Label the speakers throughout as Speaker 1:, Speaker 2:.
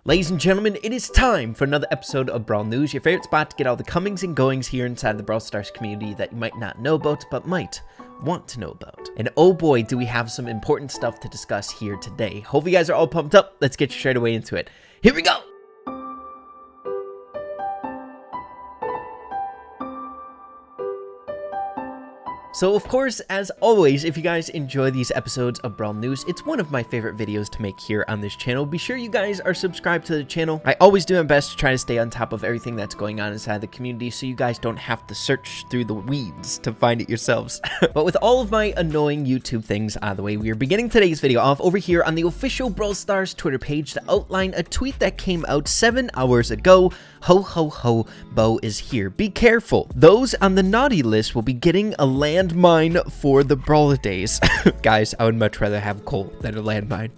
Speaker 1: Ladies and gentlemen, it is time for another episode of Brawl News, your favorite spot to get all the comings and goings here inside the Brawl Stars community that you might not know about, but might want to know about. And oh boy, do we have some important stuff to discuss here today. Hope you guys are all pumped up. Let's get straight away into it. Here we go! So of course, as always, if you guys enjoy these episodes of Brawl News, it's one of my favorite videos to make here on this channel. Be sure you guys are subscribed to the channel. I always do my best to try to stay on top of everything that's going on inside the community so you guys don't have to search through the weeds to find it yourselves. But with all of my annoying YouTube things out of the way, we are beginning today's video off over here on the official Brawl Stars Twitter page to outline a tweet that came out 7 hours ago. Ho ho ho, Bo is here. Be careful. Those on the naughty list will be getting a landmine for the Brawlidays. Guys, I would much rather have coal than a landmine.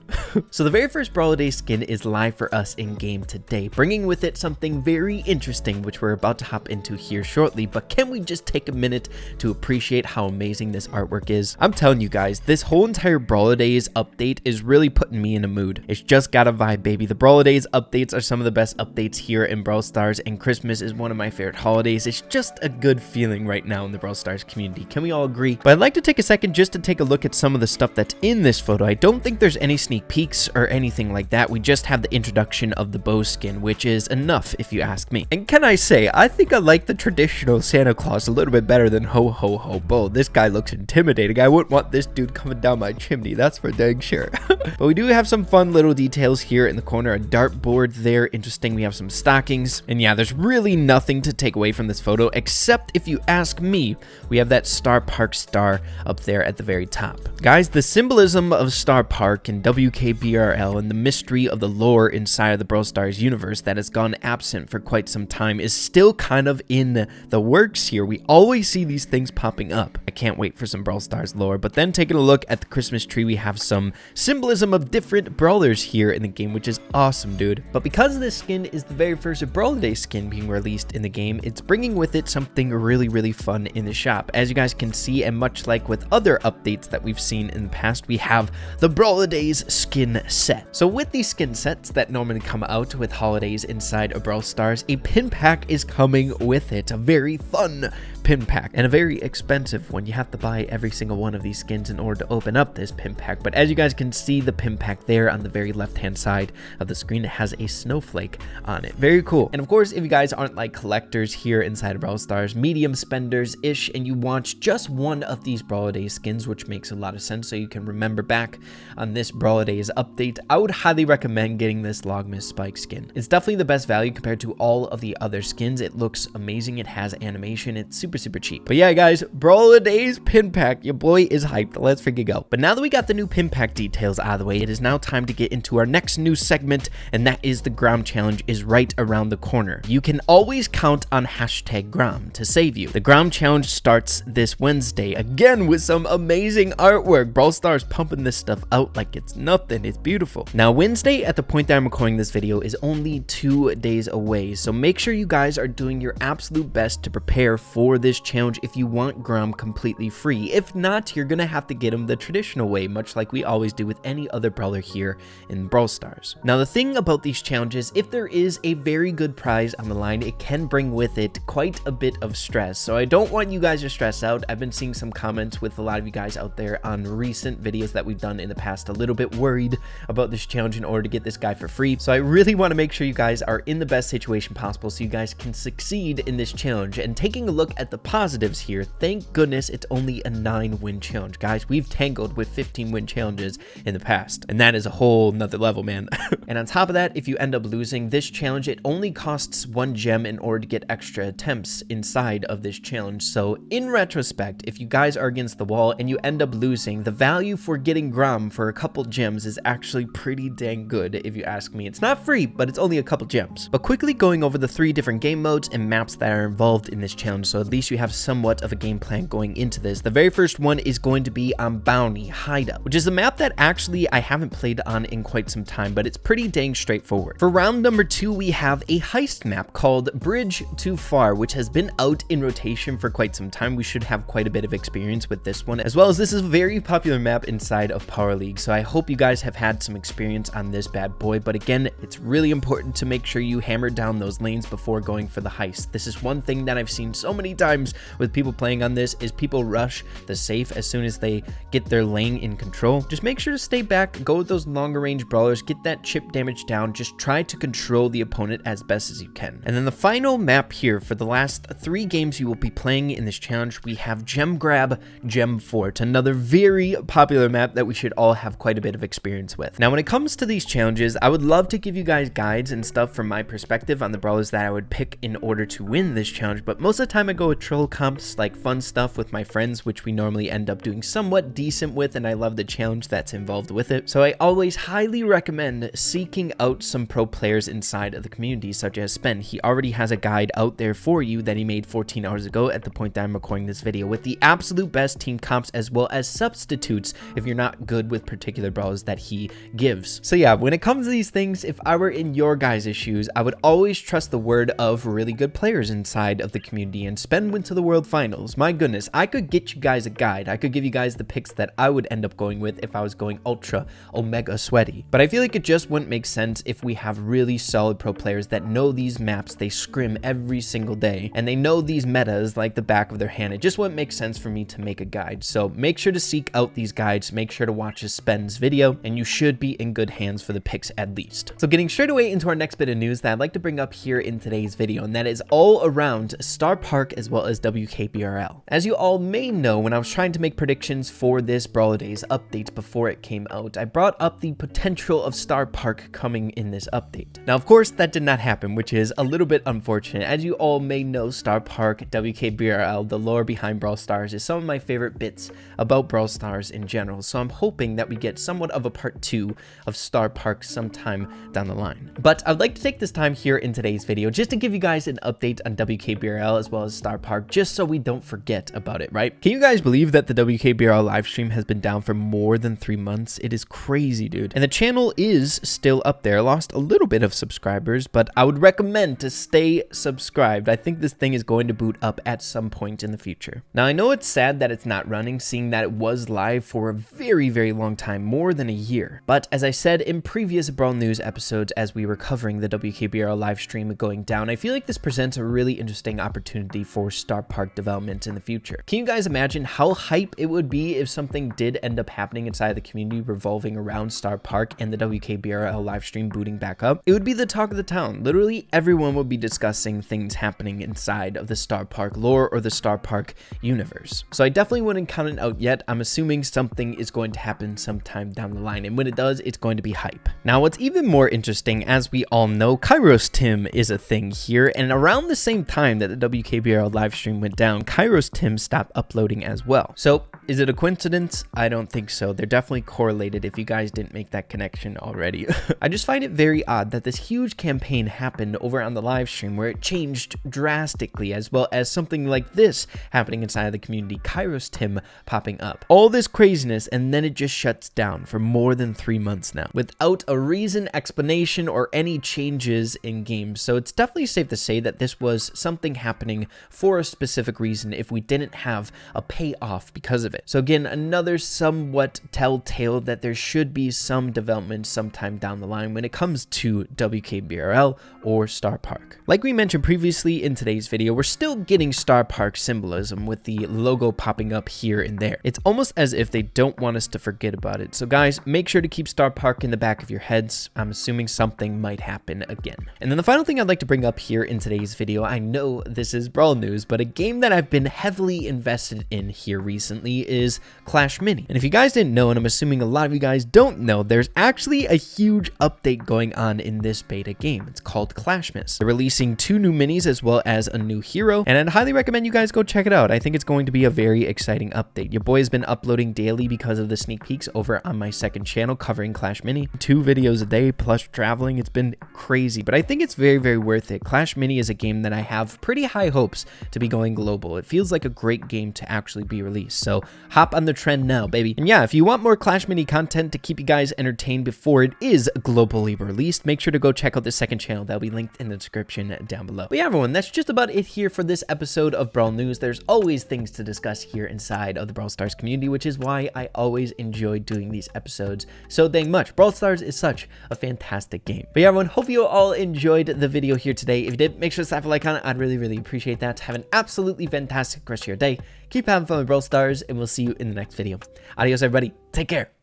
Speaker 1: So the very first Brawlidays skin is live for us in game today, bringing with it something very interesting, which we're about to hop into here shortly. But can we just take a minute to appreciate how amazing this artwork is? I'm telling you guys, this whole entire Brawlidays update is really putting me in a mood. It's just got a vibe, baby. The Brawlidays updates are some of the best updates here in Brawl Stars, and Christmas is one of my favorite holidays. It's just a good feeling right now in the Brawl Stars community. Can we all agree? But I'd like to take a second just to take a look at some of the stuff that's in this photo. I don't think there's any sneak peeks or anything like that. We just have the introduction of the Bo skin, which is enough if you ask me. And can I say, I think I like the traditional Santa Claus a little bit better than ho ho ho Bo. This guy looks intimidating. I wouldn't want this dude coming down my chimney, that's for dang sure. But we do have some fun little details here in the corner. A dartboard there, interesting. We have some stockings, and yeah, there's really nothing to take away from this photo, except if you ask me, we have that Starr Park star up there at the very top. Guys, the symbolism of Starr Park and WKBRL and the mystery of the lore inside of the Brawl Stars universe that has gone absent for quite some time is still kind of in the works here. We always see these things popping up. I can't wait for some Brawl Stars lore. But then taking a look at the Christmas tree, we have some symbolism of different brawlers here in the game, which is awesome, dude. But because this skin is the very first Brawlidays skin being released in the game, it's bringing with it something really fun in the shop. As you guys can see, and much like with other updates that we've seen in the past, we have the Brawlidays skin set. So with these skin sets that normally come out with holidays inside of Brawl Stars, a pin pack is coming with it. A very fun pin pack, and a very expensive one. You have to buy every single one of these skins in order to open up this pin pack. But as you guys can see, the pin pack there on the very left hand side of the screen, it has a snowflake on it. Very cool. And of course, if you guys aren't like collectors here inside of Brawl Stars, medium spenders ish, and you want just one of these Brawlidays skins, which makes a lot of sense so you can remember back on this Brawlidays update, I would highly recommend getting this Logmas Spike skin. It's definitely the best value compared to all of the other skins. It looks amazing. It has animation. It's super cheap. But yeah, guys, Brawlidays pin pack, your boy is hyped. Let's freaking go. But now that we got the new pin pack details out of the way, it is now time to get into our next news segment, and that is the Grom challenge is right around the corner. You can always count on hashtag Grom to save you. The Grom challenge starts this Wednesday, again with some amazing artwork. Brawl Stars pumping this stuff out like it's nothing. It's beautiful. Now, Wednesday, at the point that I'm recording this video, is only 2 days away, so make sure you guys are doing your absolute best to prepare for this challenge if you want Grom completely free. If not, you're gonna have to get him the traditional way, much like we always do with any other brawler here in Brawl Stars. Now, the thing about these challenges, if there is a very good prize on the line, it can bring with it quite a bit of stress. So I don't want you guys to stress out. I've been seeing some comments with a lot of you guys out there on recent videos that we've done in the past, a little bit worried about this challenge in order to get this guy for free. So I really want to make sure you guys are in the best situation possible so you guys can succeed in this challenge. And taking a look at the positives here, thank goodness it's only a 9-win challenge. Guys, we've tangled with 15-win challenges in the past, and that is a whole nother level, man. And on top of that, if you end up losing this challenge, it only costs 1 gem in order to get extra attempts inside of this challenge. So in retrospect, if you guys are against the wall and you end up losing, the value for getting Grom for a couple gems is actually pretty dang good, if you ask me. It's not free, but it's only a couple gems. But quickly going over the 3 different game modes and maps that are involved in this challenge, so at least least you have somewhat of a game plan going into this. The very first one is going to be on Bounty Hideout, which is a map that actually I haven't played on in quite some time, but it's pretty dang straightforward. For round number 2, we have a heist map called Bridge Too Far, which has been out in rotation for quite some time. We should have quite a bit of experience with this one, as well as this is a very popular map inside of Power League, so I hope you guys have had some experience on this bad boy. But again, it's really important to make sure you hammer down those lanes before going for the heist. This is one thing that I've seen so many times with people playing on this, is people rush the safe as soon as they get their lane in control. Just make sure to stay back, go with those longer range brawlers, get that chip damage down, just try to control the opponent as best as you can. And then the final map here for the last 3 games you will be playing in this challenge, we have Gem Grab Gem Fort, another very popular map that we should all have quite a bit of experience with. Now when it comes to these challenges, I would love to give you guys guides and stuff from my perspective on the brawlers that I would pick in order to win this challenge, but most of the time I go with troll comps, like fun stuff with my friends, which we normally end up doing somewhat decent with, and I love the challenge that's involved with it. So I always highly recommend seeking out some pro players inside of the community, such as Spen. He already has a guide out there for you that he made 14 hours ago at the point that I'm recording this video, with the absolute best team comps as well as substitutes if you're not good with particular brawlers that he gives. So yeah, when it comes to these things, if I were in your guys' shoes, I would always trust the word of really good players inside of the community, and Spen went to the World Finals. My goodness, I could get you guys a guide. I could give you guys the picks that I would end up going with if I was going ultra omega sweaty. But I feel like it just wouldn't make sense if we have really solid pro players that know these maps, they scrim every single day, and they know these metas like the back of their hand. It just wouldn't make sense for me to make a guide. So make sure to seek out these guides, make sure to watch Spen's video, and you should be in good hands for the picks at least. So getting straight away into our next bit of news that I'd like to bring up here in today's video, and that is all around Starr Park as well as WKBRL. As you all may know, when I was trying to make predictions for this Brawlidays update before it came out, I brought up the potential of Starr Park coming in this update. Now, of course, that did not happen, which is a little bit unfortunate. As you all may know, Starr Park, WKBRL, the lore behind Brawl Stars, is some of my favorite bits about Brawl Stars in general, so I'm hoping that we get somewhat of a part 2 of Starr Park sometime down the line. But I'd like to take this time here in today's video just to give you guys an update on WKBRL as well as Starr Park, just so we don't forget about it, right? Can you guys believe that the WKBRL livestream has been down for more than 3 months? It is crazy, dude. And the channel is still up there. I lost a little bit of subscribers, but I would recommend to stay subscribed. I think this thing is going to boot up at some point in the future. Now, I know it's sad that it's not running, seeing that it was live for a very, very long time, more than a year. But as I said in previous Brawl News episodes, as we were covering the WKBRL live stream going down, I feel like this presents a really interesting opportunity for Starr Park development in the future. Can you guys imagine how hype it would be if something did end up happening inside the community revolving around Starr Park and the WKBRL live stream booting back up? It would be the talk of the town. Literally everyone would be discussing things happening inside of the Starr Park lore or the Starr Park universe. So I definitely wouldn't count it out yet. I'm assuming something is going to happen sometime down the line, and when it does, it's going to be hype. Now, what's even more interesting, as we all know, Kairos Tim is a thing here, and around the same time that the WKBRL livestream went down, Kairos Tim stopped uploading as well. So is it a coincidence? I don't think so. They're definitely correlated if you guys didn't make that connection already. I just find it very odd that this huge campaign happened over on the live stream where it changed drastically, as well as something like this happening inside of the community, Kairos Tim popping up. All this craziness, and then it just shuts down for more than 3 months now without a reason, explanation, or any changes in games. So it's definitely safe to say that this was something happening for a specific reason if we didn't have a payoff because of it. So again, another somewhat telltale that there should be some development sometime down the line when it comes to WKBRL or Starr Park. Like we mentioned previously in today's video, we're still getting Starr Park symbolism with the logo popping up here and there. It's almost as if they don't want us to forget about it. So guys, make sure to keep Starr Park in the back of your heads. I'm assuming something might happen again. And then the final thing I'd like to bring up here in today's video, I know this is Brawl News, but a game that I've been heavily invested in here recently me is Clash Mini. And if you guys didn't know, and I'm assuming a lot of you guys don't know, there's actually a huge update going on in this beta game. It's called Clashmas. They're releasing 2 new minis as well as a new hero, and I'd highly recommend you guys go check it out. I think it's going to be a very exciting update. Your boy has been uploading daily because of the sneak peeks over on my second channel covering Clash Mini. 2 videos a day plus traveling. It's been crazy, but I think it's very, very worth it. Clash Mini is a game that I have pretty high hopes to be going global. It feels like a great game to actually be released, so hop on the trend now, baby. And yeah, if you want more Clash Mini content to keep you guys entertained before it is globally released, make sure to go check out the second channel. That'll be linked in the description down below. But yeah, everyone, that's just about it here for this episode of Brawl News. There's always things to discuss here inside of the Brawl Stars community, which is why I always enjoy doing these episodes so dang much. Brawl Stars is such a fantastic game. But yeah, everyone, hope you all enjoyed the video here today. If you did, make sure to slap a like on it. I'd really, really appreciate that. Have an absolutely fantastic rest of your day. Keep having fun with Brawl Stars, and we'll see you in the next video. Adios, everybody. Take care.